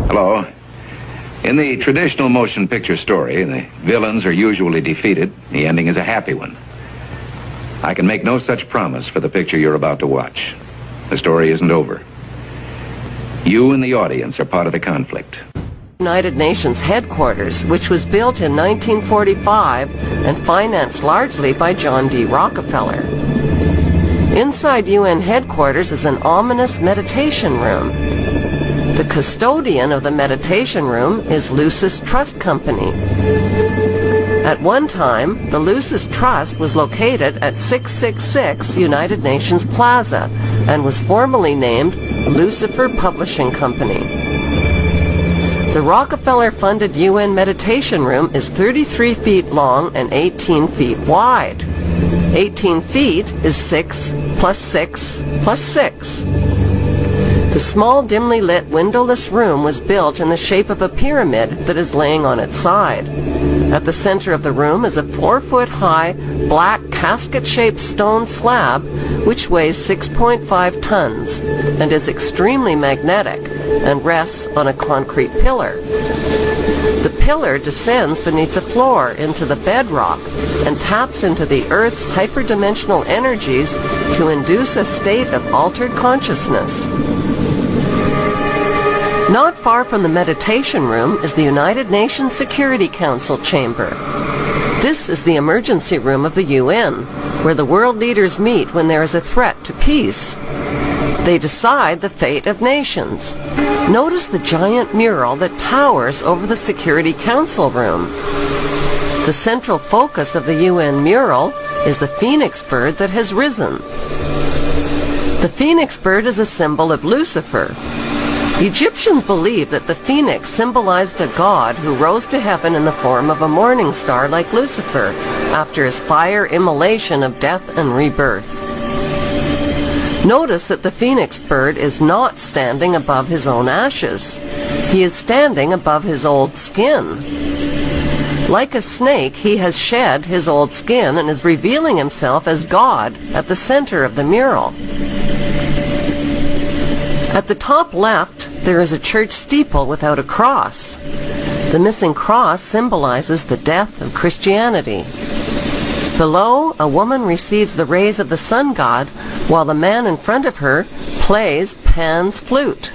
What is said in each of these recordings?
Hello. In the traditional motion picture story, the villains are usually defeated. The ending is a happy one. I can make no such promise for the picture you're about to watch. The story isn't over. You and the audience are part of the conflict. United Nations headquarters, which was built in 1945 and financed largely by John D. Rockefeller. Inside UN headquarters is an ominous meditation room. The custodian of the meditation room is Lucis Trust Company. At one time, the Lucis Trust was located at 666 United Nations Plaza and was formerly named Lucifer Publishing Company. The Rockefeller-funded UN meditation room is 33 feet long and 18 feet wide. 18 feet is 6 plus 6 plus 6. The small, dimly lit, windowless room was built in the shape of a pyramid that is laying on its side. At the center of the room is a 4-foot-high, black, casket-shaped stone slab which weighs 6.5 tons and is extremely magnetic and rests on a concrete pillar. The pillar descends beneath the floor into the bedrock and taps into the Earth's hyperdimensional energies to induce a state of altered consciousness. Not far from the meditation room is the United Nations Security Council chamber. This is the emergency room of the UN, where the world leaders meet when there is a threat to peace. They decide the fate of nations. Notice the giant mural that towers over the Security Council room. The central focus of the UN mural is the phoenix bird that has risen. The phoenix bird is a symbol of Lucifer. Egyptians believed that the phoenix symbolized a god who rose to heaven in the form of a morning star like Lucifer after his fire immolation of death and rebirth. Notice that the phoenix bird is not standing above his own ashes. He is standing above his old skin. Like a snake, he has shed his old skin and is revealing himself as God at the center of the mural. At the top left, there is a church steeple without a cross. The missing cross symbolizes the death of Christianity. Below, a woman receives the rays of the sun god, while the man in front of her plays Pan's flute.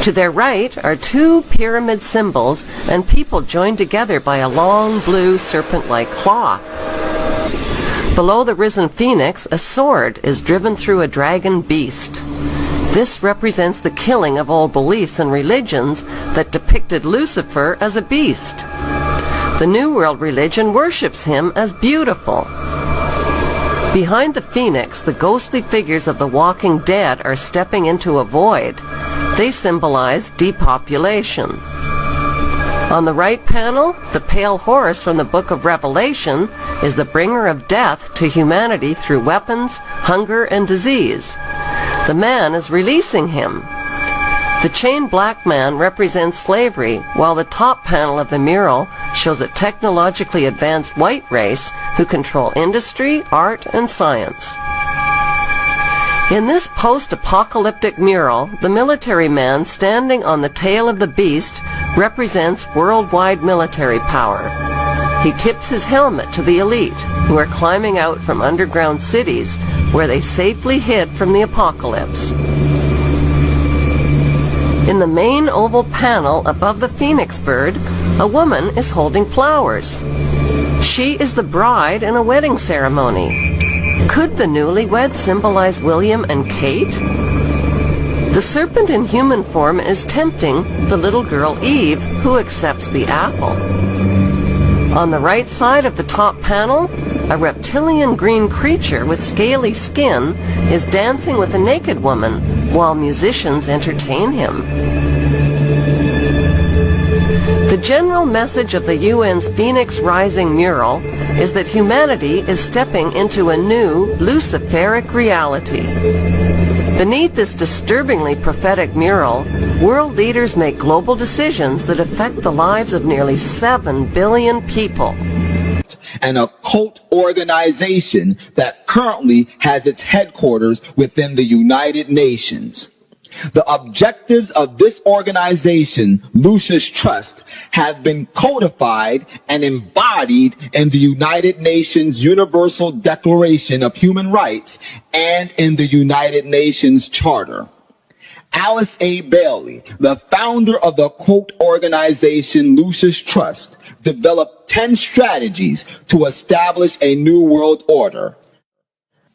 To their right are two pyramid symbols and people joined together by a long blue serpent-like claw. Below the risen phoenix, a sword is driven through a dragon beast. This represents the killing of old beliefs and religions that depicted Lucifer as a beast. The New World religion worships him as beautiful. Behind the phoenix, the ghostly figures of the walking dead are stepping into a void. They symbolize depopulation. On the right panel, the pale horse from the book of Revelation is the bringer of death to humanity through weapons, hunger, and disease. The man is releasing him. The chained black man represents slavery, while the top panel of the mural shows a technologically advanced white race who control industry, art, and science. In this post-apocalyptic mural, the military man standing on the tail of the beast represents worldwide military power. He tips his helmet to the elite, who are climbing out from underground cities where they safely hid from the apocalypse. In the main oval panel above the phoenix bird, a woman is holding flowers. She is the bride in a wedding ceremony. Could the newlyweds symbolize William and Kate? The serpent in human form is tempting the little girl Eve, who accepts the apple. On the right side of the top panel, a reptilian green creature with scaly skin is dancing with a naked woman while musicians entertain him. The general message of the UN's Phoenix Rising mural is that humanity is stepping into a new Luciferic reality. Beneath this disturbingly prophetic mural, world leaders make global decisions that affect the lives of nearly 7 billion people. An occult organization that currently has its headquarters within the United Nations. The objectives of this organization, Lucis Trust, have been codified and embodied in the United Nations Universal Declaration of Human Rights and in the United Nations Charter. Alice A. Bailey, the founder of the quote organization Lucis Trust, developed 10 strategies to establish a new world order.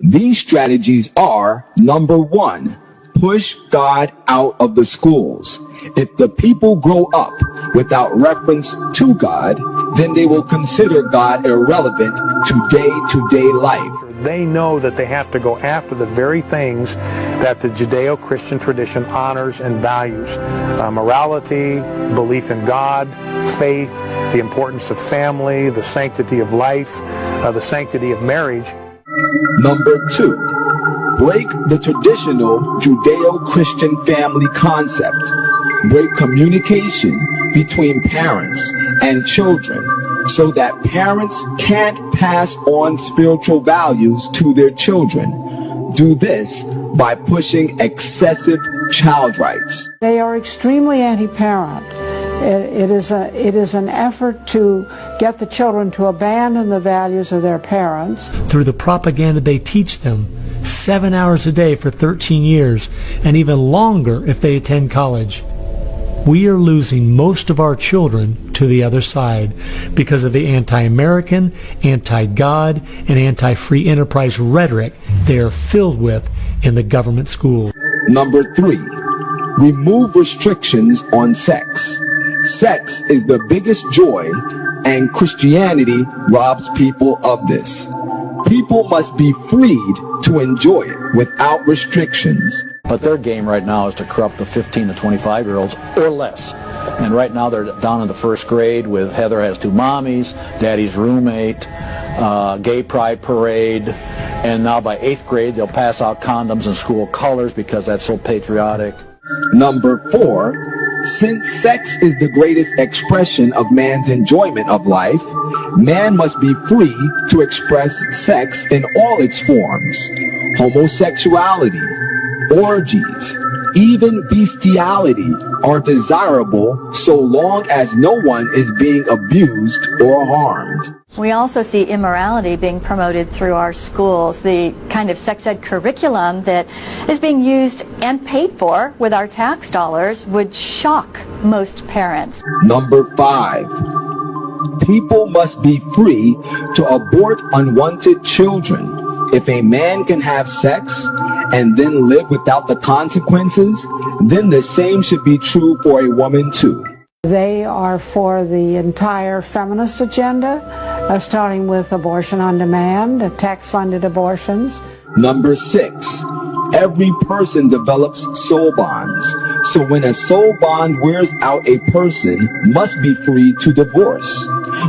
These strategies are: number 1, push God out of the schools. If the people grow up without reference to God, then they will consider God irrelevant to day-to-day life. They know that they have to go after the very things that the Judeo-Christian tradition honors and values. Morality, belief in God, faith, the importance of family, the sanctity of life, the sanctity of marriage. Number 2, break the traditional Judeo-Christian family concept. Break communication between parents and children so that parents can't pass on spiritual values to their children. Do this by pushing excessive child rights. They are extremely anti-parent. It is an effort to get the children to abandon the values of their parents. Through the propaganda they teach them, 7 hours a day for 13 years, and even longer if they attend college. We are losing most of our children to the other side because of the anti-American, anti-God, and anti-free enterprise rhetoric they are filled with in the government schools. Number 3, remove restrictions on sex. Sex is the biggest joy, and Christianity robs people of this. People must be freed to enjoy it without restrictions. But their game right now is to corrupt the 15 to 25-year-olds or less. And right now they're down in the first grade with Heather Has Two Mommies, Daddy's Roommate, Gay Pride Parade, and now by 8th grade they'll pass out condoms in school colors because that's so patriotic. Number 4, since sex is the greatest expression of man's enjoyment of life, man must be free to express sex in all its forms. Homosexuality, orgies, even bestiality are desirable so long as no one is being abused or harmed. We also see immorality being promoted through our schools. The kind of sex ed curriculum that is being used and paid for with our tax dollars would shock most parents. Number 5, people must be free to abort unwanted children. If a man can have sex and then live without the consequences, then the same should be true for a woman too. They are for the entire feminist agenda, starting with abortion on demand, tax-funded abortions. Number 6, every person develops soul bonds. So when a soul bond wears out, a person must be free to divorce.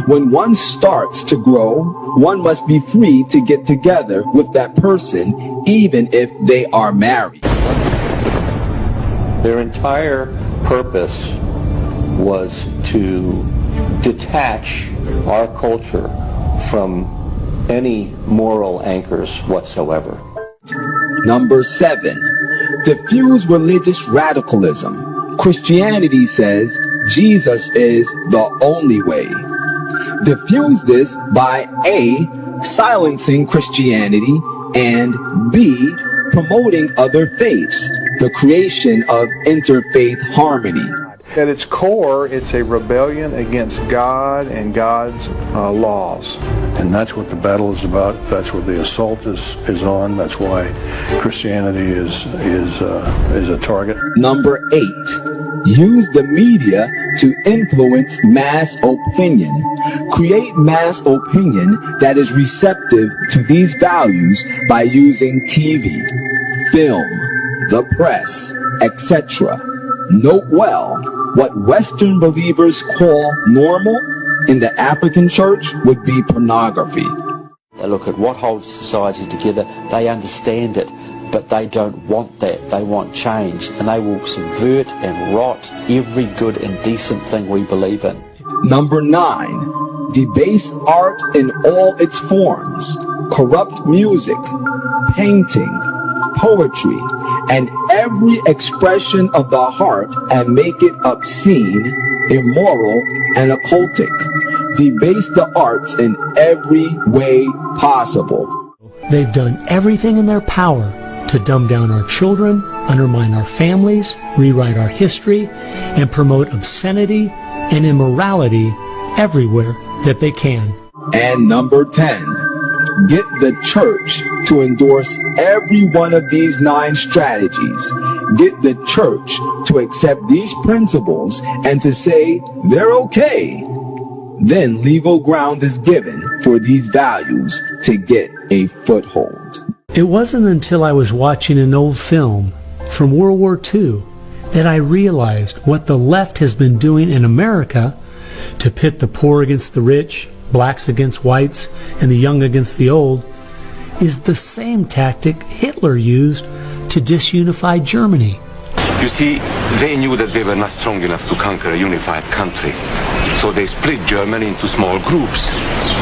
When one starts to grow, one must be free to get together with that person, even if they are married. Their entire purpose was to detach our culture from any moral anchors whatsoever. Number 7, diffuse religious radicalism. Christianity says Jesus is the only way. Diffuse this by A, silencing Christianity, and B, promoting other faiths, the creation of interfaith harmony. At its core, it's a rebellion against God and God's laws. And that's what the battle is about. That's what the assault is on. That's why Christianity is a target. Number 8, use the media to influence mass opinion. Create mass opinion that is receptive to these values by using TV, film, the press, etc. Note well, what Western believers call normal in the African church would be pornography. They look at what holds society together, they understand it, but they don't want that. They want change, and they will subvert and rot every good and decent thing we believe in. Number 9, debase art in all its forms, corrupt music, painting, poetry, and every expression of the heart and make it obscene, immoral, and occultic. Debase the arts in every way possible. They've done everything in their power to dumb down our children, undermine our families, rewrite our history, and promote obscenity and immorality everywhere that they can. And number 10, get the church to endorse every one of these 9 strategies. Get the church to accept these principles and to say they're okay. Then legal ground is given for these values to get a foothold. It wasn't until I was watching an old film from World War II that I realized what the left has been doing in America to pit the poor against the rich, blacks against whites, and the young against the old is the same tactic Hitler used to disunify Germany. You see, they knew that they were not strong enough to conquer a unified country. So they split Germany into small groups.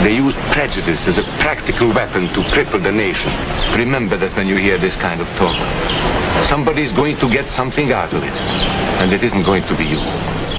They used prejudice as a practical weapon to cripple the nation. Remember that when you hear this kind of talk. Somebody's going to get something out of it. And it isn't going to be you.